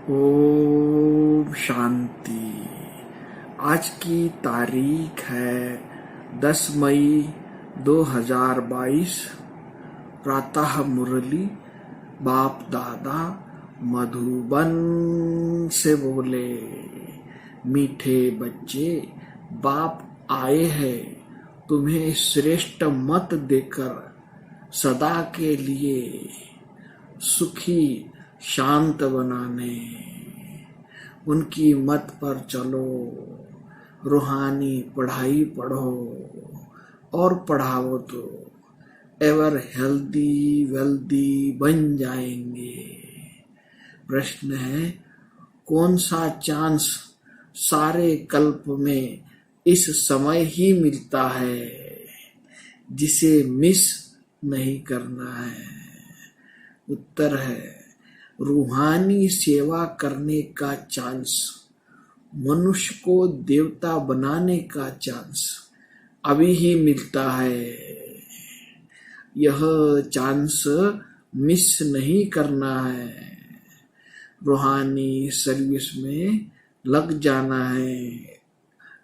ओम शांति। आज की तारीख है 10 मई 2022। प्रातः मुरली बाप दादा मधुबन से बोले, मीठे बच्चे, बाप आए हैं तुम्हें श्रेष्ठ मत देकर सदा के लिए सुखी शांत बनाने। उनकी मत पर चलो, रूहानी पढ़ाई पढ़ो और पढ़ाओ तो एवर हेल्दी वेल्दी बन जाएंगे। प्रश्न है, कौन सा चांस सारे कल्प में इस समय ही मिलता है जिसे मिस नहीं करना है? उत्तर है, रूहानी सेवा करने का चांस, मनुष्य को देवता बनाने का चांस अभी ही मिलता है। यह चांस मिस नहीं करना है। रूहानी सर्विस में लग जाना है,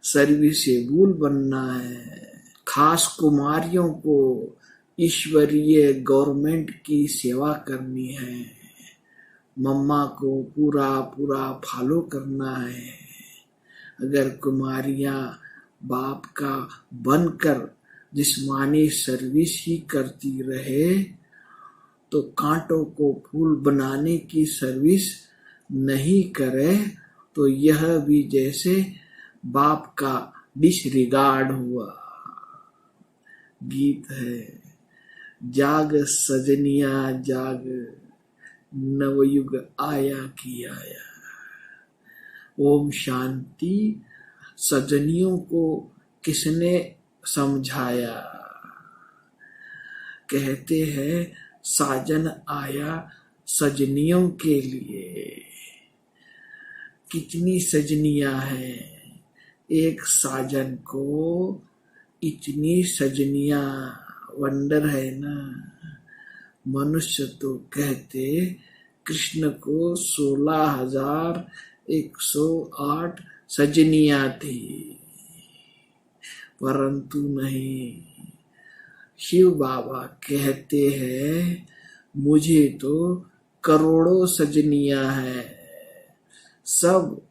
सर्विसेबल बनना है। खास कुमारियों को ईश्वरीय गवर्नमेंट की सेवा करनी है। मम्मा को पूरा फॉलो करना है। अगर कुमारियां बाप का बनकर जिस्मानी सर्विस ही करती रहे तो कांटों को फूल बनाने की सर्विस नहीं करे तो यह भी जैसे बाप का डिसरिगार्ड हुआ। गीत है, जाग सजनिया जाग, नवयुग आया कि आया। ओम शांति। सजनियों को किसने समझाया? कहते हैं, साजन आया सजनियों के लिए। कितनी सजनियां हैं एक साजन को, इतनी सजनियां, वंडर है ना। मनुष्य तो कहते कृष्ण को 16,108 सजनियां थी, परंतु नहीं। शिव बाबा कहते हैं, मुझे तो करोड़ों सजनियां हैं। सब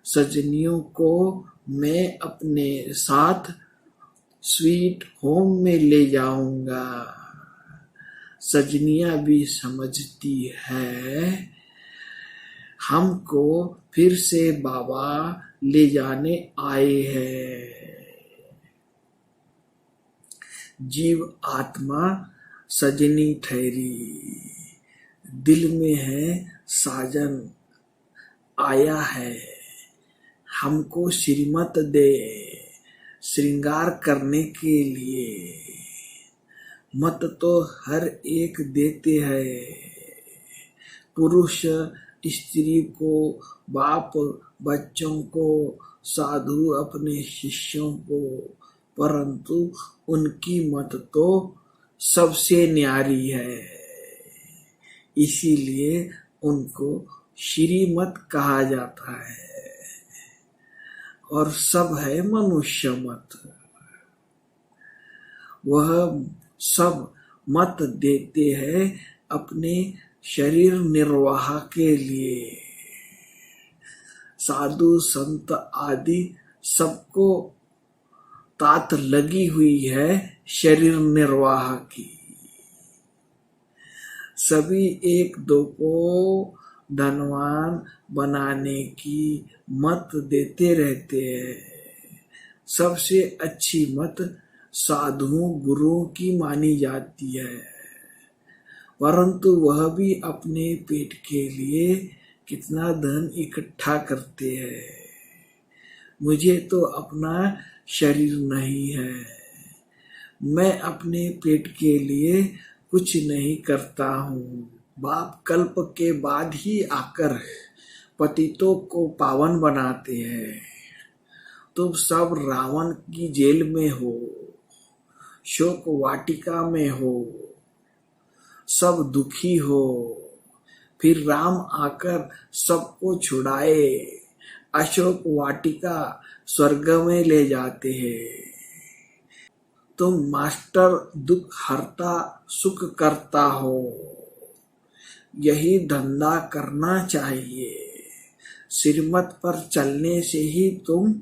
सजनियों को मैं अपने साथ स्वीट होम में ले जाऊंगा। सजनियां भी समझती है हमको फिर से बाबा ले जाने आए हैं। जीव आत्मा सजनी ठहरी, दिल में है साजन आया है। हमको श्रीमत दे श्रृंगार करने के लिए। मत तो हर एक देते हैं, पुरुष स्त्री को, बाप बच्चों को, साधु अपने शिष्यों को, परंतु उनकी मत तो सबसे न्यारी है। इसीलिए उनको श्रीमत कहा जाता है और सब है मनुष्य मत। वह सब मत देते हैं अपने शरीर निर्वाह के लिए। साधु संत आदि सबको तात लगी हुई है शरीर निर्वाह की। सभी एक दो को धनवान बनाने की मत देते रहते हैं। सबसे अच्छी मत साधुओं गुरुओं की मानी जाती है, परंतु वह भी अपने पेट के लिए कितना धन इकट्ठा करते हैं। मुझे तो अपना शरीर नहीं है, मैं अपने पेट के लिए कुछ नहीं करता हूँ। बाप कल्प के बाद ही आकर पतितों को पावन बनाते हैं। तुम सब रावण की जेल में हो, शोक वाटिका में हो, सब दुखी हो, फिर राम आकर सबको छुड़ाए, अशोक वाटिका स्वर्ग में ले जाते हैं। तुम मास्टर दुख हरता सुख करता हो, यही धंधा करना चाहिए। श्रीमत पर चलने से ही तुम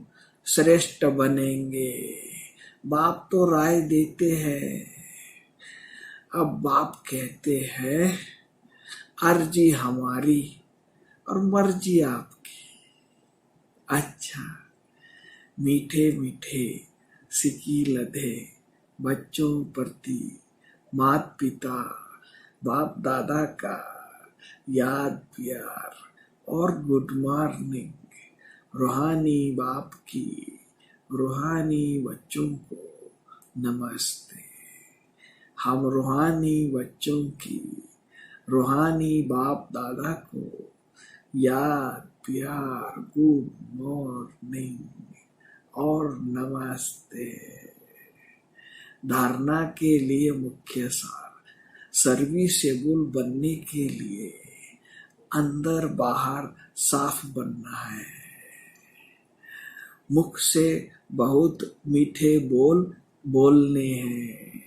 श्रेष्ठ बनेंगे। बाप तो राय देते हैं, अब बाप कहते हैं अर्जी हमारी और मर्जी आपकी। अच्छा, मीठे मीठे सिकी लधे बच्चों प्रति माता पिता बाप दादा का याद प्यार और गुड मॉर्निंग। रूहानी बाप की रूहानी बच्चों को नमस्ते। हम रूहानी बच्चों की रूहानी बाप दादा को याद प्यार गुड मॉर्निंग और नमस्ते। धारणा के लिए मुख्य सार, सर्विसेबल बनने के लिए अंदर बाहर साफ बनना है। मुख से बहुत मीठे बोल बोलने हैं।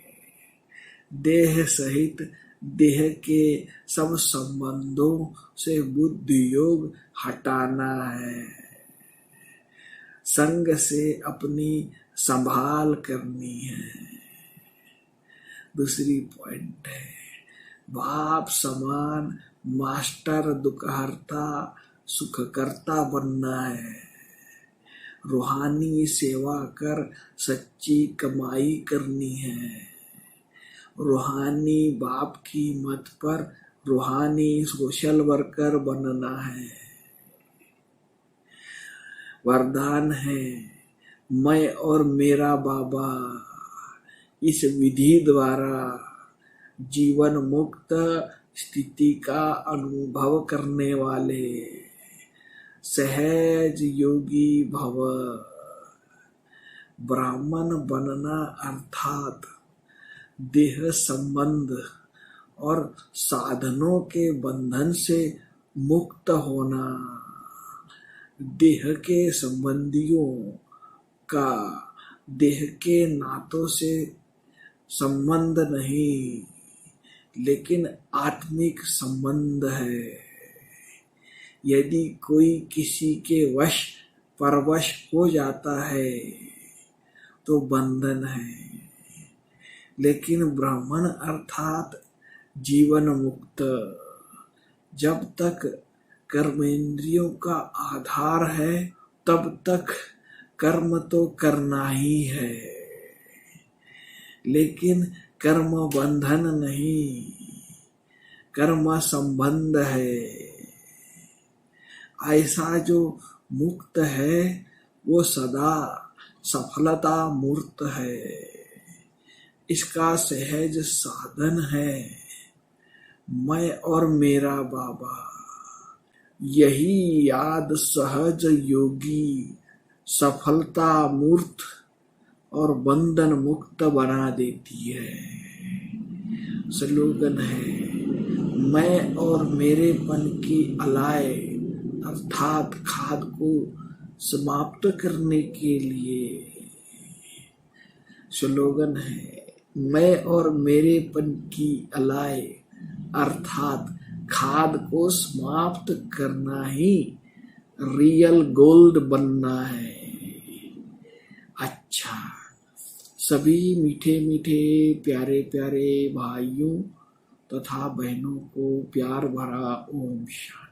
देह सहित देह के सब संबंधों से बुद्धि योग हटाना है। संग से अपनी संभाल करनी है। दूसरी पॉइंट है, बाप समान मास्टर दुखहर्ता सुखकर्ता बनना है। रूहानी सेवा कर सच्ची कमाई करनी है। रूहानी बाप की मत पर रूहानी सोशल वर्कर बनना है। वरदान है, मैं और मेरा बाबा इस विधि द्वारा जीवन मुक्त स्थिति का अनुभव करने वाले सहज योगी भव। ब्राह्मण बनना अर्थात देह संबंध और साधनों के बंधन से मुक्त होना। देह के संबंधियों का देह के नातों से संबंध नहीं, लेकिन आत्मिक संबंध है। यदि कोई किसी के वश परवश हो जाता है तो बंधन है, लेकिन ब्राह्मण अर्थात जीवन मुक्त जब तक कर्मेंद्रियों का आधार है तब तक कर्म तो करना ही है, लेकिन कर्म बंधन नहीं, कर्म संबंध है। ऐसा जो मुक्त है वो सदा सफलता मूर्त है। इसका सहज साधन है मैं और मेरा बाबा। यही याद सहज योगी सफलता मूर्त और बंधन मुक्त बना देती है। स्लोगन है, मैं और मेरेपन की अलाय अर्थात खाद को समाप्त करने के लिए। स्लोगन है, मैं और मेरेपन की अलाय अर्थात खाद को समाप्त करना ही रियल गोल्ड बनना है। अच्छा, सभी मीठे मीठे प्यारे प्यारे भाइयों तथा बहनों को प्यार भरा ओम शांति।